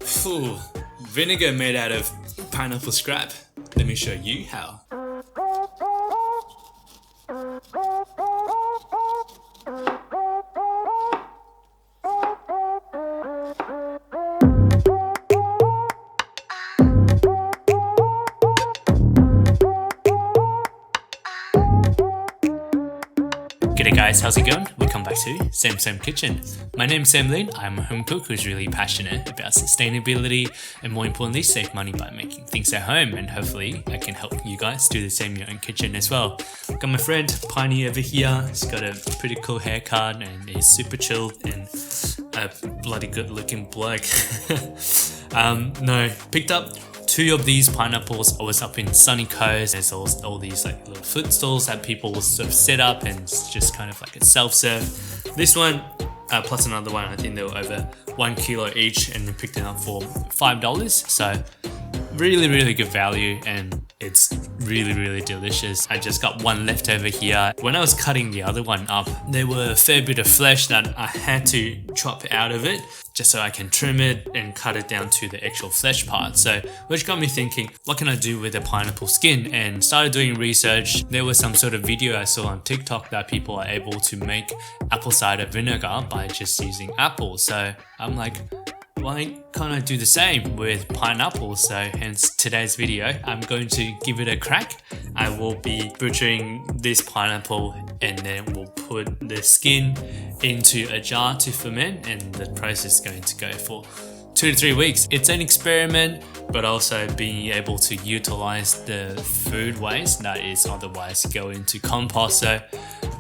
Phew, vinegar made out of pineapple scrap. Let me show you how. G'day guys, how's it going? Welcome back to Sam Kitchen. My name's Sam Lin. I'm a home cook who's really passionate about sustainability and more importantly, save money by making things at home, and hopefully I can help you guys do the same in your own kitchen as well. Got my friend Piney over here. He's got a pretty cool haircut and he's super chilled and a bloody good looking bloke. Picked up 2 of these pineapples. I was up in Sunny Coast. There's all these like little food stalls that people will sort of set up, and it's just kind of like a self-serve. This one plus another one, I think they were over 1 kilo each, and we picked it up for $5. So really good value, and it's really delicious. I just got one left over here. When I was cutting the other one up, there were a fair bit of flesh that I had to chop out of it just so I can trim it and cut it down to the actual flesh part. So which got me thinking, what can I do with the pineapple skin? And started doing research. There was some sort of video I saw on TikTok that people are able to make apple cider vinegar by just using apples. So I'm like, why can't I do the same with pineapple? So hence today's video, I'm going to give it a crack. I will be butchering this pineapple and then we'll put the skin into a jar to ferment, and the process is going to go for 2 to 3 weeks. It's an experiment, but also being able to utilize the food waste that is otherwise go into compost. So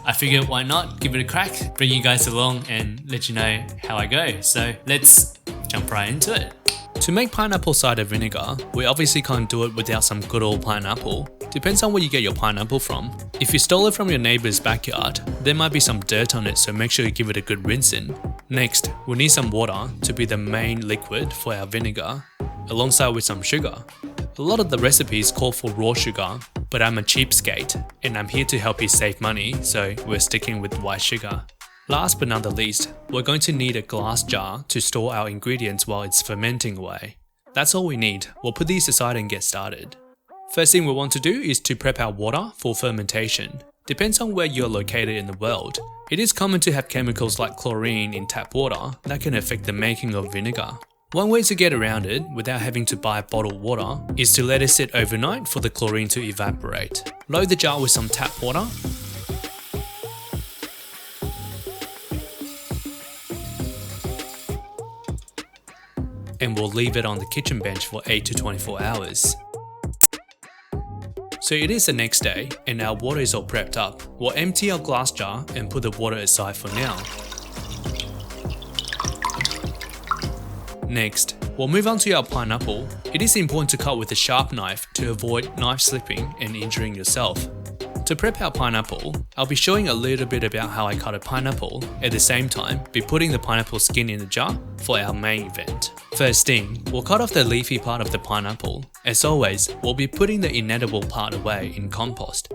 I figured why not give it a crack, bring you guys along and let you know how I go. So let's jump right into it. To make pineapple cider vinegar, we obviously can't do it without some good old pineapple. Depends on where you get your pineapple from. If you stole it from your neighbor's backyard, there might be some dirt on it, so make sure you give it a good rinsing. Next, we need some water to be the main liquid for our vinegar, alongside with some sugar. A lot of the recipes call for raw sugar, but I'm a cheapskate and I'm here to help you save money, so we're sticking with white sugar. Last but not the least, we're going to need a glass jar to store our ingredients while it's fermenting away. That's all we need. We'll put these aside and get started. First thing we want to do is to prep our water for fermentation. Depends on where you're located in the world. It is common to have chemicals like chlorine in tap water that can affect the making of vinegar. One way to get around it without having to buy bottled water is to let it sit overnight for the chlorine to evaporate. Load the jar with some tap water. And we'll leave it on the kitchen bench for 8 to 24 hours. So it is the next day and our water is all prepped up. We'll empty our glass jar and put the water aside for now. Next, we'll move on to our pineapple. It is important to cut with a sharp knife to avoid knife slipping and injuring yourself. To prep our pineapple, I'll be showing a little bit about how I cut a pineapple, at the same time be putting the pineapple skin in the jar for our main event. First thing, we'll cut off the leafy part of the pineapple. As always, we'll be putting the inedible part away in compost.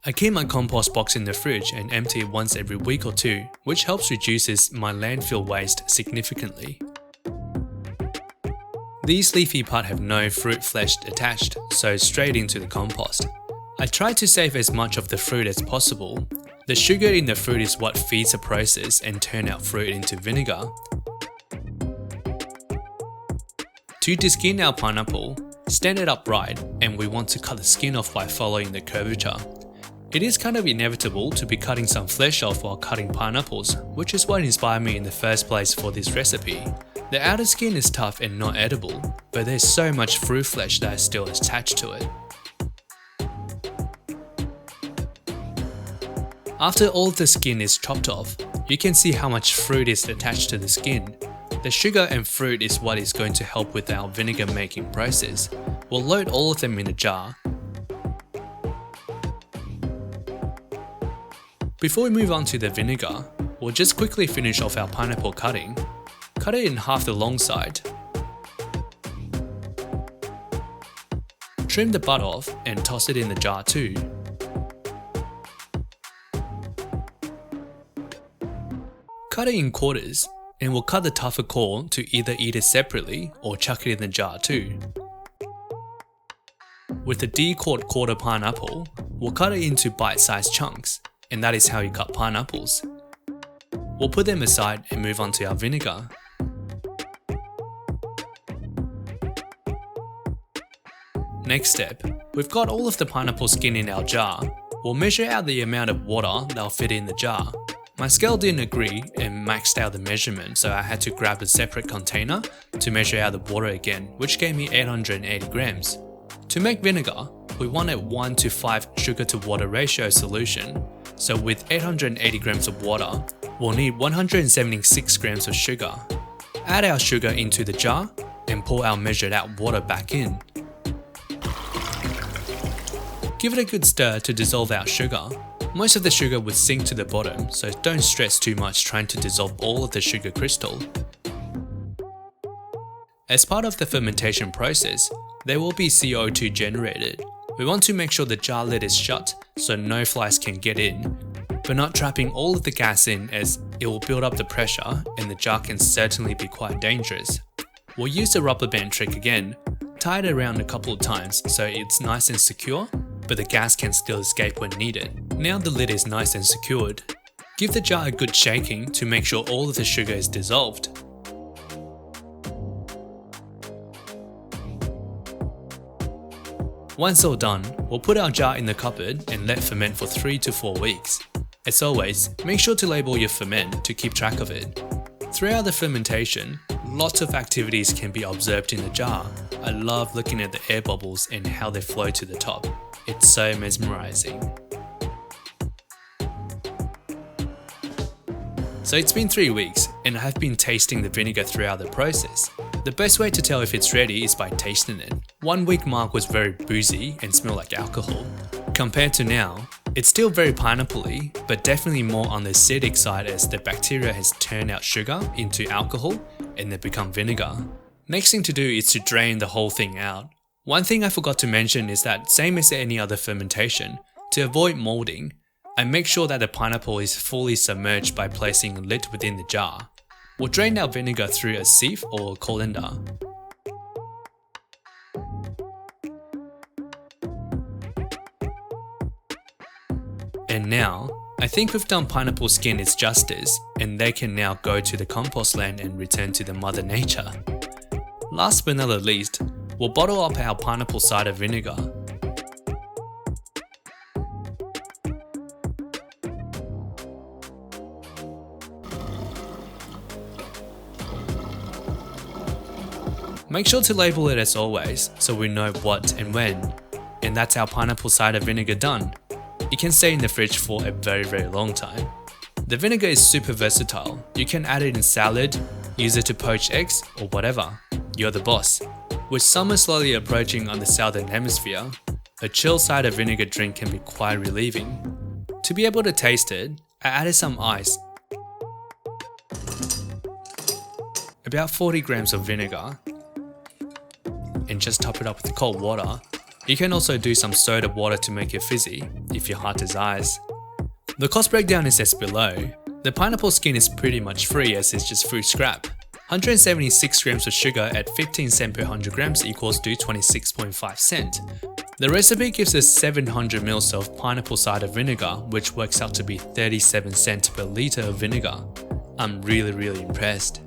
I keep my compost box in the fridge and empty it once every week or 2, which helps reduces my landfill waste significantly. These leafy part have no fruit flesh attached, so straight into the compost. I try to save as much of the fruit as possible. The sugar in the fruit is what feeds the process and turn out fruit into vinegar. To deskin our pineapple, stand it upright, and we want to cut the skin off by following the curvature. It is kind of inevitable to be cutting some flesh off while cutting pineapples, which is what inspired me in the first place for this recipe. The outer skin is tough and not edible, but there's so much fruit flesh that is still attached to it. After all the skin is chopped off, you can see how much fruit is attached to the skin. The sugar and fruit is what is going to help with our vinegar making process. We'll load all of them in a jar. Before we move on to the vinegar, we'll just quickly finish off our pineapple cutting. Cut it in half the long side. Trim the butt off and toss it in the jar too. Cut it in quarters, and we'll cut the tougher core to either eat it separately or chuck it in the jar too. With the D-cord quarter pineapple, we'll cut it into bite-sized chunks, and that is how you cut pineapples. We'll put them aside and move on to our vinegar. Next step, we've got all of the pineapple skin in our jar. We'll measure out the amount of water that'll fit in the jar. My scale didn't agree and maxed out the measurement, so I had to grab a separate container to measure out the water again, which gave me 880 grams. To make vinegar, we wanted 1 to 5 sugar to water ratio solution, so with 880 grams of water, we'll need 176 grams of sugar. Add our sugar into the jar and pour our measured out water back in. Give it a good stir to dissolve our sugar. Most of the sugar would sink to the bottom, so don't stress too much trying to dissolve all of the sugar crystal. As part of the fermentation process, there will be CO2 generated. We want to make sure the jar lid is shut so no flies can get in, but not trapping all of the gas in as it will build up the pressure and the jar can certainly be quite dangerous. We'll use the rubber band trick again, tie it around a couple of times so it's nice and secure, but the gas can still escape when needed. Now the lid is nice and secured. Give the jar a good shaking to make sure all of the sugar is dissolved. Once all done, we'll put our jar in the cupboard and let ferment for 3 to 4 weeks. As always, make sure to label your ferment to keep track of it. Throughout the fermentation, lots of activities can be observed in the jar. I love looking at the air bubbles and how they flow to the top. It's so mesmerizing. So it's been 3 weeks and I have been tasting the vinegar throughout the process. The best way to tell if it's ready is by tasting it. 1 week mark was very boozy and smelled like alcohol. Compared to now, it's still very pineapple-y, but definitely more on the acidic side as the bacteria has turned out sugar into alcohol and they become vinegar. Next thing to do is to drain the whole thing out. One thing I forgot to mention is that same as any other fermentation, to avoid molding, I make sure that the pineapple is fully submerged by placing a lid within the jar. We'll drain our vinegar through a sieve or a colander. And now, I think we've done pineapple skin its justice and they can now go to the compost land and return to the mother nature. Last but not least, we'll bottle up our pineapple cider vinegar. Make sure to label it as always so we know what and when. And that's our pineapple cider vinegar done. It can stay in the fridge for a very long time. The vinegar is super versatile. You can add it in salad, use it to poach eggs or whatever. You're the boss. With summer slowly approaching on the southern hemisphere, a chill cider vinegar drink can be quite relieving. To be able to taste it, I added some ice. About 40 grams of vinegar. And just top it up with cold water. You can also do some soda water to make it fizzy, if your heart desires. The cost breakdown is as below. The pineapple skin is pretty much free as it's just fruit scrap. 176 grams of sugar at 15 cents per 100 grams equals to 26.5 cents. The recipe gives us 700 ml of pineapple cider vinegar, which works out to be 37 cents per litre of vinegar. I'm really impressed.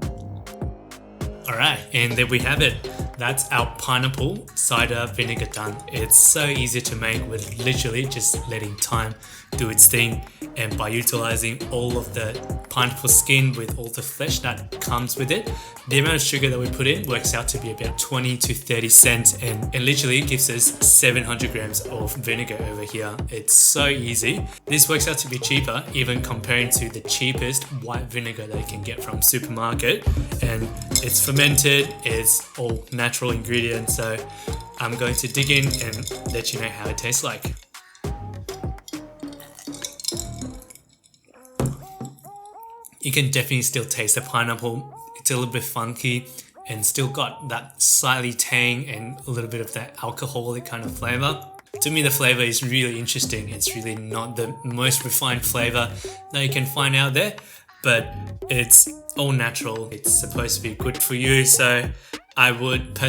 Alright, and there we have it. That's our pineapple cider vinegar done. It's so easy to make with literally just letting time do its thing, and by utilizing all of the pineapple skin with all the flesh that comes with it, the amount of sugar that we put in works out to be about 20 to 30 cents and literally gives us 700 grams of vinegar over here. It's so easy. This works out to be cheaper even comparing to the cheapest white vinegar that you can get from supermarket, and it's fermented, it's all natural ingredients, so I'm going to dig in and let you know how it tastes like. You can definitely still taste the pineapple. It's a little bit funky and still got that slightly tang and a little bit of that alcoholic kind of flavor. To me, the flavor is really interesting. It's really not the most refined flavor that you can find out there, but it's all natural. It's supposed to be good for you, so I would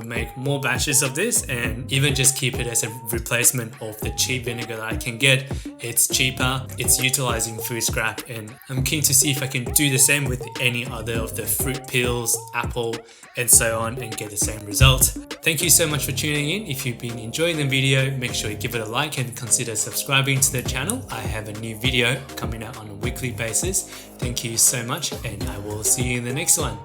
make more batches of this and even just keep it as a replacement of the cheap vinegar that I can get. It's cheaper, it's utilizing food scrap, and I'm keen to see if I can do the same with any other of the fruit peels, apple, and so on, and get the same result. Thank you so much for tuning in. If you've been enjoying the video, make sure you give it a like and consider subscribing to the channel. I have a new video coming out on a weekly basis. Thank you so much, and I will see you in the next one.